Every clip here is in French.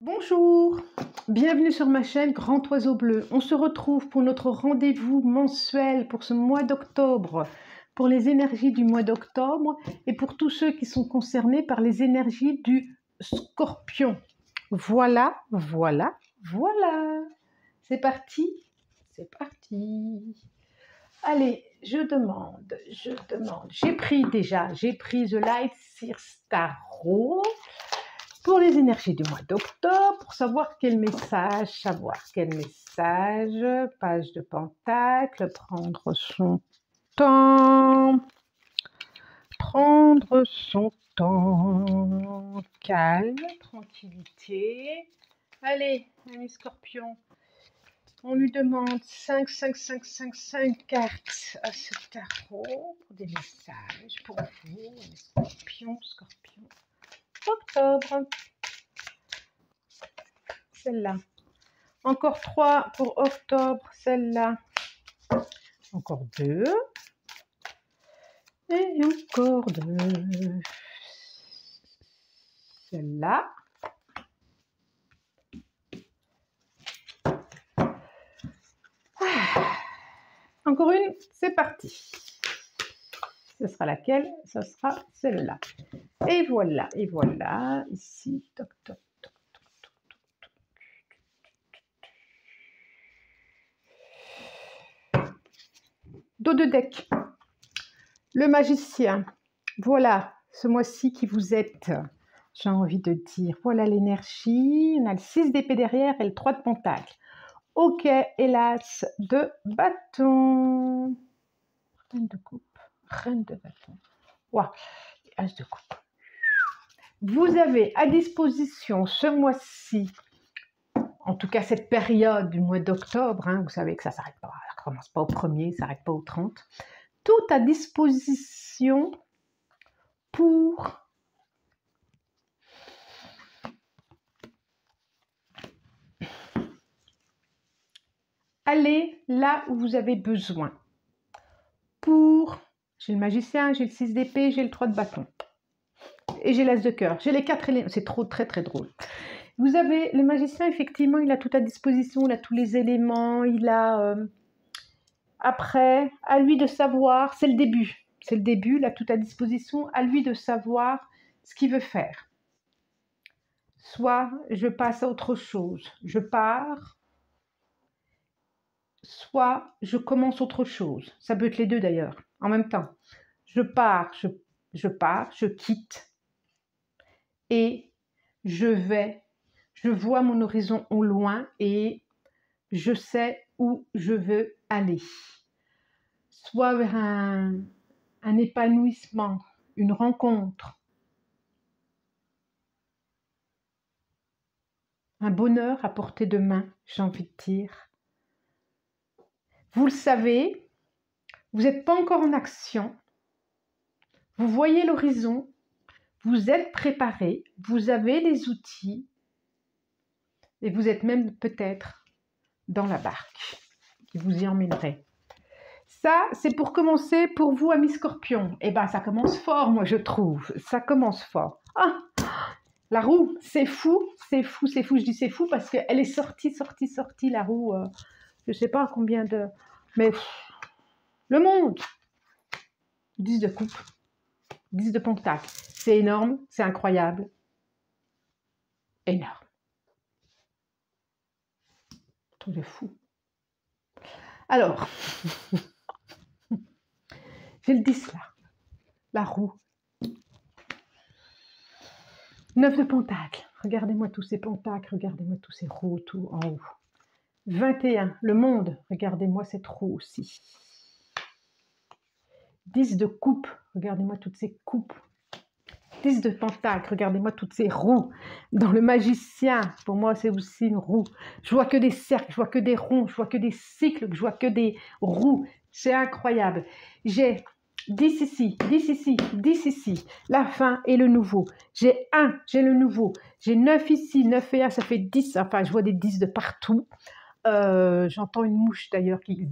Bonjour, bienvenue sur ma chaîne Grand Oiseau Bleu. On se retrouve pour notre rendez-vous mensuel pour ce mois d'octobre, pour les énergies du mois d'octobre et pour tous ceux qui sont concernés par les énergies du Scorpion. Voilà. C'est parti, c'est parti. Allez, je demande. J'ai pris The Light Seers Tarot pour les énergies du mois d'octobre, pour savoir quel message, page de pentacle, prendre son temps, calme, tranquillité. Allez, ami Scorpion, on lui demande 5 cartes à ce tarot pour des messages pour vous, les Scorpions. Octobre. Celle-là. Encore 3 pour octobre, celle-là. Encore 2. Et encore 2. Celle-là. Encore une, c'est parti. Ce sera laquelle? Ce sera celle-là. Et voilà, ici, toc, toc. Dos de deck. Le magicien. Voilà, ce mois-ci qui vous êtes, j'ai envie de dire. Voilà l'énergie. On a le 6 d'épée derrière et le 3 de pentacle. Ok, et l'as de bâton. Reine de coupe, reine de bâton. Wow, as de coupe. Vous avez à disposition ce mois-ci, en tout cas cette période du mois d'octobre, vous savez que ça ne s'arrête pas, ça ne commence pas au 1er, ça ne s'arrête pas au 30, tout à disposition pour aller là où vous avez besoin. J'ai le magicien, j'ai le 6 d'épée, j'ai le 3 de bâton. Et j'ai l'as de cœur. J'ai les 4 éléments. C'est très drôle. Vous avez le magicien, effectivement, il a tout à disposition, il a tous les éléments, il a... après, à lui de savoir, c'est le début, il a tout à disposition, à lui de savoir ce qu'il veut faire. Soit je passe à autre chose, je pars, soit je commence autre chose. Ça peut être les deux d'ailleurs, en même temps. Je pars, je quitte et je vois mon horizon au loin et je sais où je veux aller. Soit vers un épanouissement, une rencontre, un bonheur à portée de main, j'ai envie de dire. Vous le savez, vous n'êtes pas encore en action, vous voyez l'horizon, vous êtes préparé, vous avez les outils et vous êtes même peut-être dans la barque qui vous y emmènerait. Ça, c'est pour commencer pour vous, amis Scorpions. Eh bien, ça commence fort, moi, je trouve. Ça commence fort. Ah, la roue, c'est fou. Je dis c'est fou parce qu'elle est sortie, la roue. Je ne sais pas combien de... Mais le monde. 10 de coupe. 10 de pentacle. C'est énorme, c'est incroyable. Énorme. Truc de fou. Alors, j'ai le 10 là. La roue. 9 de pentacle. Regardez-moi tous ces pentacles, regardez-moi tous ces roues, tout en haut. 21, le monde. Regardez-moi cette roue aussi. 10 de coupe. Regardez-moi toutes ces coupes. 10 de pentacle. Regardez-moi toutes ces roues. Dans le magicien, pour moi, c'est aussi une roue. Je vois que des cercles, je vois que des ronds, je vois que des cycles, je vois que des roues. C'est incroyable. J'ai 10 ici, 10 ici, 10 ici, la fin et le nouveau. J'ai 1, j'ai le nouveau. J'ai 9 ici, 9 et 1, ça fait 10. Enfin, je vois des 10 de partout. J'entends une mouche d'ailleurs qui...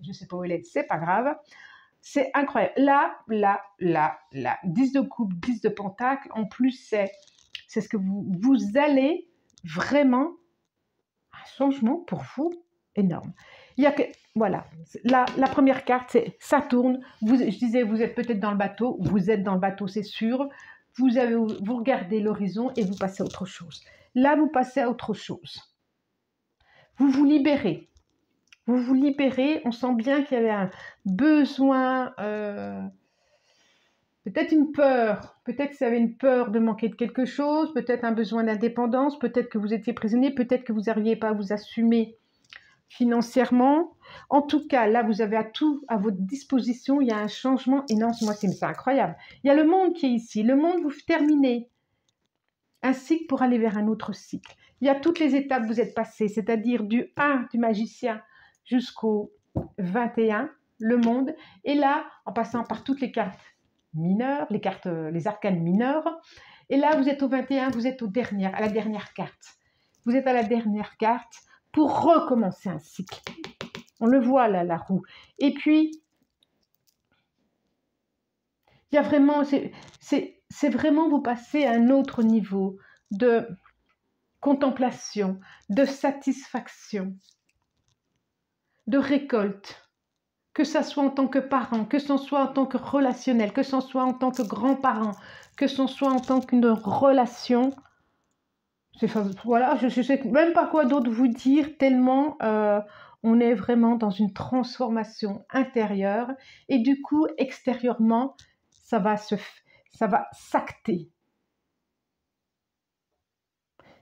Je ne sais pas où elle est, c'est pas grave. C'est incroyable. Là. 10 de coupe, 10 de pentacle. En plus, c'est ce que vous allez vraiment un changement pour vous énorme. Il y a que, voilà, la première carte, c'est ça tourne. Je disais, vous êtes peut-être dans le bateau, vous êtes dans le bateau, c'est sûr. Vous regardez l'horizon et vous passez à autre chose. Là, vous passez à autre chose. Vous vous libérez. Vous vous libérez. On sent bien qu'il y avait un besoin, peut-être une peur. Peut-être que vous avez une peur de manquer de quelque chose, peut-être un besoin d'indépendance, peut-être que vous étiez prisonnier, peut-être que vous n'arriviez pas à vous assumer financièrement. En tout cas, là, vous avez tout à votre disposition. Il y a un changement énorme. Moi, c'est incroyable. Il y a le monde qui est ici. Le monde, vous terminez un cycle pour aller vers un autre cycle. Il y a toutes les étapes que vous êtes passées, c'est-à-dire du 1 du magicien jusqu'au 21, le monde. Et là, en passant par toutes les cartes mineures, les arcanes mineures. Et là, vous êtes au 21, vous êtes à la dernière carte. Vous êtes à la dernière carte pour recommencer un cycle. On le voit là, la roue. Et puis, il y a vraiment, c'est vraiment vous passez à un autre niveau de contemplation, de satisfaction, de récolte, que ce soit en tant que parent, que ce soit en tant que relationnel, que ce soit en tant que grand-parent, que ce soit en tant qu'une relation. Voilà, je ne sais même pas quoi d'autre vous dire, tellement on est vraiment dans une transformation intérieure et du coup, extérieurement, ça va s'acter.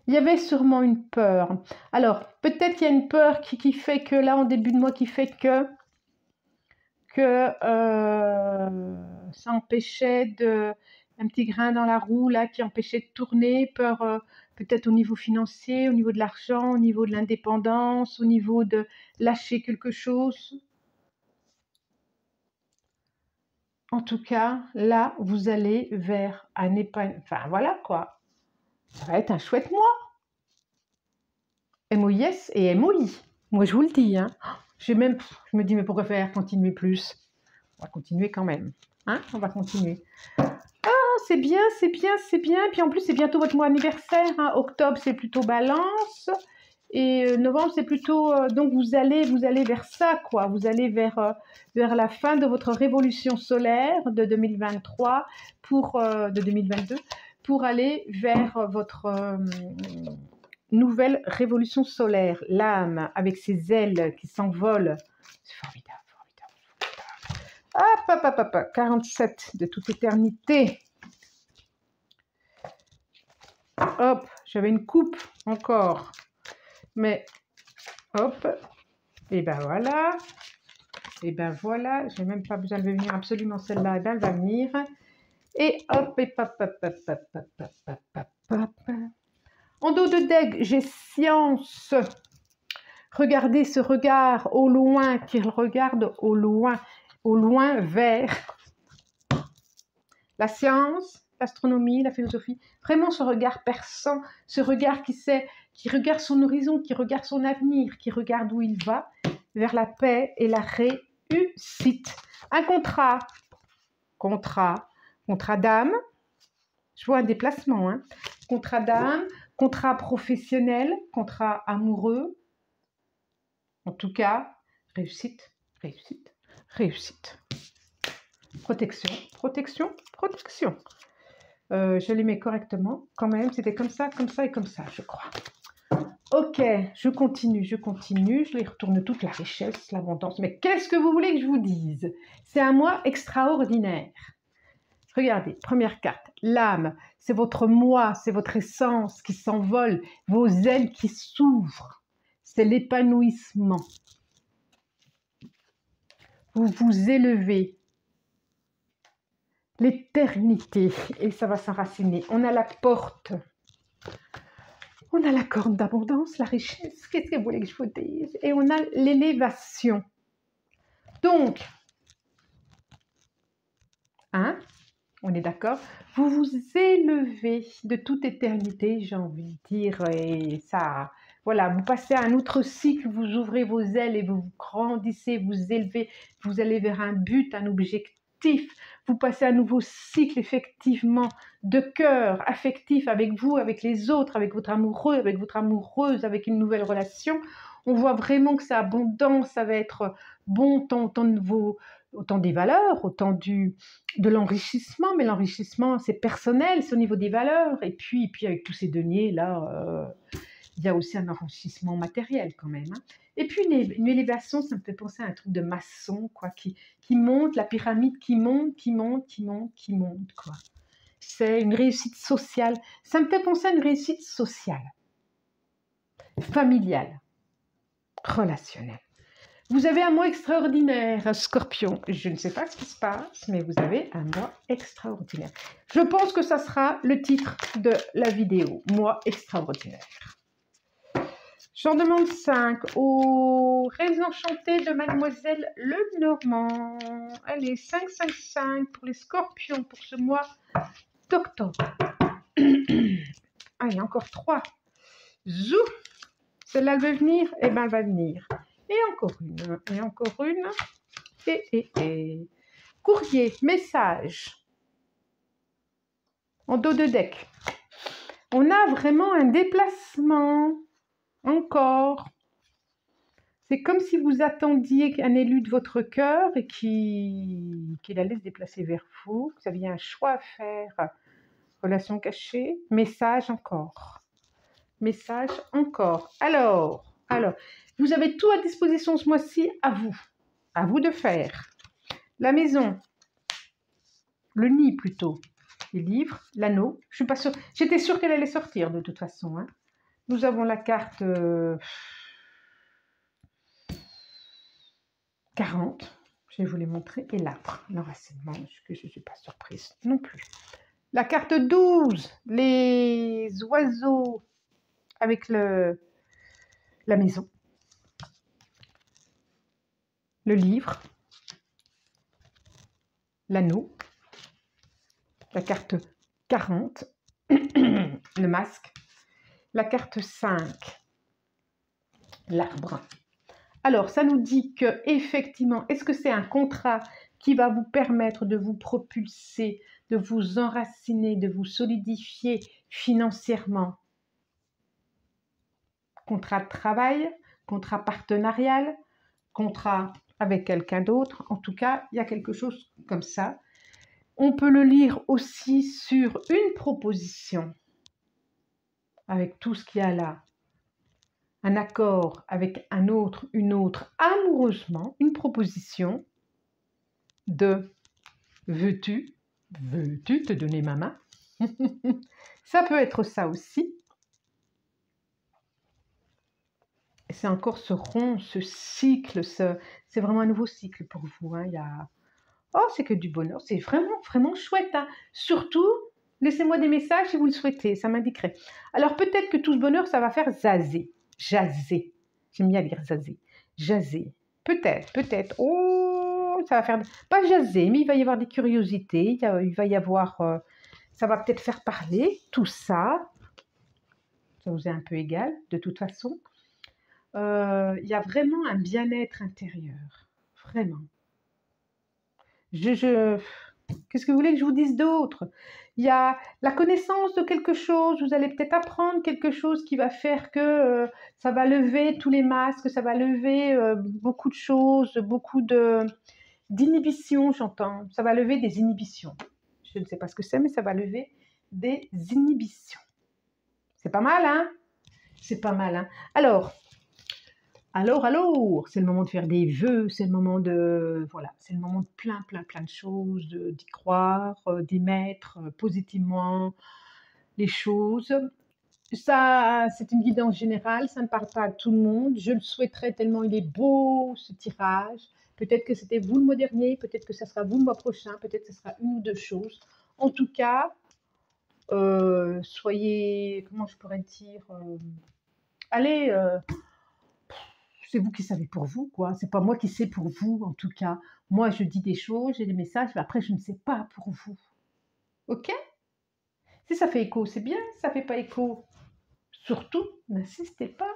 Il y avait sûrement une peur. Alors, peut-être qu'il y a une peur qui fait que, là, en début de mois, qui fait que ça empêchait un petit grain dans la roue, là, qui empêchait de tourner, peur peut-être au niveau financier, au niveau de l'argent, au niveau de l'indépendance, au niveau de lâcher quelque chose. En tout cas, là, vous allez vers un épanouissement. Enfin, voilà, quoi. Ça va être un chouette mois. MOIS et MOI. Moi, je vous le dis. Hein. Je me dis, mais pourquoi faire continuer plus? On va continuer quand même. Hein, on va continuer. Ah, c'est bien, c'est bien, c'est bien. Puis en plus, c'est bientôt votre mois anniversaire. Hein. Octobre, c'est plutôt balance. Et novembre, c'est plutôt... donc, vous allez vers ça, quoi. Vous allez vers la fin de votre révolution solaire de 2023, de 2022, pour aller vers votre... nouvelle révolution solaire, l'âme avec ses ailes qui s'envolent. C'est formidable, formidable, formidable. Hop, 47 de toute éternité. Hop, j'avais une coupe encore. Mais, hop, et ben voilà. Et ben voilà, j'ai même pas besoin de venir absolument celle-là, et ben elle va venir. Et hop, et hop, hop, hop, hop, hop, hop, hop, hop, hop. En dos de deck, j'ai science. Regardez ce regard au loin, qui regarde au loin vers la science, l'astronomie, la philosophie. Vraiment ce regard perçant, ce regard qui regarde son horizon, qui regarde son avenir, qui regarde où il va, vers la paix et la réussite. Un contrat d'âme. Je vois un déplacement, hein. Contrat d'âme, contrat professionnel, contrat amoureux. En tout cas, réussite, réussite, réussite. Protection, protection, protection. Je les mets correctement. Quand même, c'était comme ça et comme ça, je crois. Ok, je continue. Je les retourne toute la richesse, l'abondance. Mais qu'est-ce que vous voulez que je vous dise? C'est un mois extraordinaire. Regardez, première carte, l'âme, c'est votre moi, c'est votre essence qui s'envole, vos ailes qui s'ouvrent, c'est l'épanouissement. Vous vous élevez, l'éternité, et ça va s'enraciner. On a la porte, on a la corne d'abondance, la richesse, qu'est-ce que vous voulez que je vous dise? Et on a l'élévation. Donc, hein? On est d'accord? Vous vous élevez de toute éternité, j'ai envie de dire, et ça, voilà, vous passez à un autre cycle, vous ouvrez vos ailes et vous grandissez, vous élevez, vous allez vers un but, un objectif, vous passez un nouveau cycle effectivement de cœur affectif avec vous, avec les autres, avec votre amoureux, avec votre amoureuse, avec une nouvelle relation. On voit vraiment que c'est abondant, ça va être bon autant des valeurs, autant de l'enrichissement, mais l'enrichissement c'est personnel, c'est au niveau des valeurs, et puis avec tous ces deniers là, il y a aussi un enrichissement matériel quand même. Hein. Et puis une élévation, ça me fait penser à un truc de maçon, quoi, qui monte, la pyramide qui monte, quoi. C'est une réussite sociale. Ça me fait penser à une réussite sociale, familiale, relationnelle. Vous avez un mois extraordinaire, Scorpion. Je ne sais pas ce qui se passe, mais vous avez un mois extraordinaire. Je pense que ça sera le titre de la vidéo, mois extraordinaire. J'en demande 5 aux Rêves enchantés de Mademoiselle Lenormand. Allez, 5, 5, 5 pour les Scorpions pour ce mois d'octobre. Ah, il y a encore 3. Zou! Celle-là, elle veut venir? Eh bien, elle va venir. Et encore une. Et encore une. Et. Courrier, message. En dos de deck. On a vraiment un déplacement. Encore. C'est comme si vous attendiez un élu de votre cœur et qu'il allait se déplacer vers vous. Vous aviez un choix à faire. Relation cachée. Message encore. Message encore. Alors, vous avez tout à disposition ce mois-ci, à vous de faire. La maison, le nid plutôt, les livres, l'anneau. Je suis pas sûre. J'étais sûre qu'elle allait sortir de toute façon. Hein. Nous avons la carte 40. Je vais vous les montrer. Et l'arbre, l'enracinement, que je ne suis pas surprise non plus. La carte 12, les oiseaux avec la maison. Le livre, l'anneau, la carte 40, le masque, la carte 5, l'arbre. Alors, ça nous dit que effectivement, est-ce que c'est un contrat qui va vous permettre de vous propulser, de vous enraciner, de vous solidifier financièrement? Contrat de travail, contrat partenarial, contrat avec quelqu'un d'autre. En tout cas, il y a quelque chose comme ça. On peut le lire aussi sur une proposition, avec tout ce qu'il y a là. Un accord avec un autre, une autre, amoureusement, une proposition de « veux-tu te donner ma main ?» Ça peut être ça aussi. C'est encore ce rond, ce cycle, c'est vraiment un nouveau cycle pour vous. Hein. Il y a... Oh, c'est que du bonheur, c'est vraiment, vraiment chouette. Hein. Surtout, laissez-moi des messages si vous le souhaitez, ça m'indiquerait. Alors peut-être que tout ce bonheur, ça va faire jaser. J'aime bien dire jaser. Peut-être. Oh, ça va faire... Pas jaser, mais il va y avoir des curiosités, il va y avoir... ça va peut-être faire parler, tout ça. Ça vous est un peu égal, de toute façon. Il y a vraiment un bien-être intérieur. Vraiment. Qu'est-ce que vous voulez que je vous dise d'autre? Il y a la connaissance de quelque chose, vous allez peut-être apprendre quelque chose qui va faire que ça va lever tous les masques, ça va lever beaucoup de choses, beaucoup d'inhibitions, j'entends. Ça va lever des inhibitions. Je ne sais pas ce que c'est, mais ça va lever des inhibitions. C'est pas mal, hein? C'est pas mal, hein? Alors, c'est le moment de faire des vœux, c'est le moment de, voilà, c'est le moment de plein de choses, d'y croire, d'y mettre positivement les choses. Ça, c'est une guidance générale, ça ne parle pas à tout le monde. Je le souhaiterais tellement il est beau ce tirage. Peut-être que c'était vous le mois dernier, peut-être que ça sera vous le mois prochain, peut-être que ce sera une ou deux choses. En tout cas, soyez, comment je pourrais dire, allez... c'est vous qui savez pour vous, quoi. C'est pas moi qui sais pour vous, en tout cas. Moi, je dis des choses, j'ai des messages, mais après, je ne sais pas pour vous. Ok? Si ça fait écho, c'est bien. Si ça fait pas écho, surtout, n'insistez pas.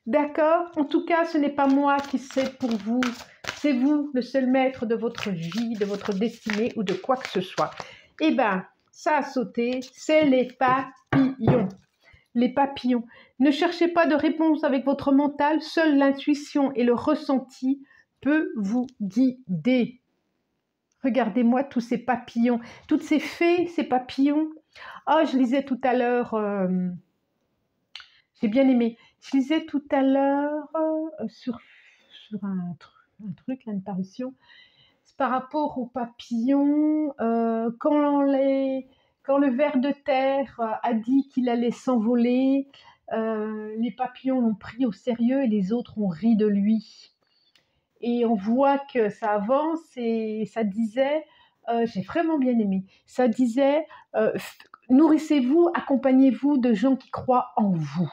D'accord? En tout cas, ce n'est pas moi qui sais pour vous. C'est vous le seul maître de votre vie, de votre destinée ou de quoi que ce soit. Eh bien, ça a sauté, c'est les papillons. Les papillons. Ne cherchez pas de réponse avec votre mental, seule l'intuition et le ressenti peut vous guider. Regardez-moi tous ces papillons, toutes ces fées, ces papillons. Oh, je lisais tout à l'heure, j'ai bien aimé, je lisais tout à l'heure sur un truc, une parution, c'est par rapport aux papillons, quand le ver de terre a dit qu'il allait s'envoler, les papillons l'ont pris au sérieux et les autres ont ri de lui. Et on voit que ça avance et ça disait, j'ai vraiment bien aimé, ça disait, nourrissez-vous, accompagnez-vous de gens qui croient en vous.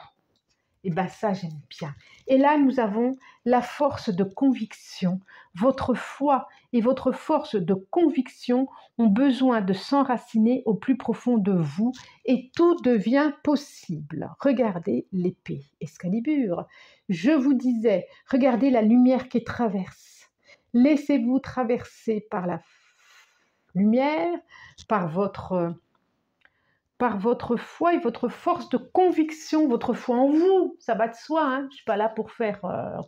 Et bien ça, j'aime bien. Et là, nous avons la force de conviction. Votre foi et votre force de conviction ont besoin de s'enraciner au plus profond de vous et tout devient possible. Regardez l'épée Excalibur. Je vous disais, regardez la lumière qui traverse. Laissez-vous traverser par la lumière, par votre foi et votre force de conviction, votre foi en vous, ça va de soi, hein, je ne suis pas là pour faire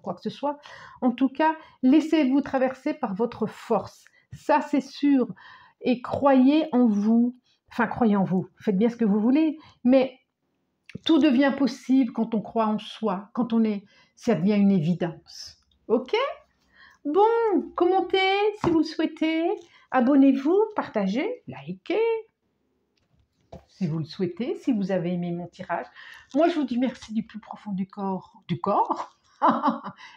quoi que ce soit. En tout cas, laissez-vous traverser par votre force, ça c'est sûr, et croyez en vous, faites bien ce que vous voulez, mais tout devient possible quand on croit en soi, ça devient une évidence, ok? Bon, commentez si vous le souhaitez, abonnez-vous, partagez, likez, si vous le souhaitez, si vous avez aimé mon tirage. Moi, je vous dis merci du plus profond du corps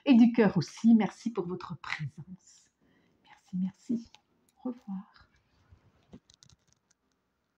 et du cœur aussi. Merci pour votre présence. Merci, merci. Au revoir.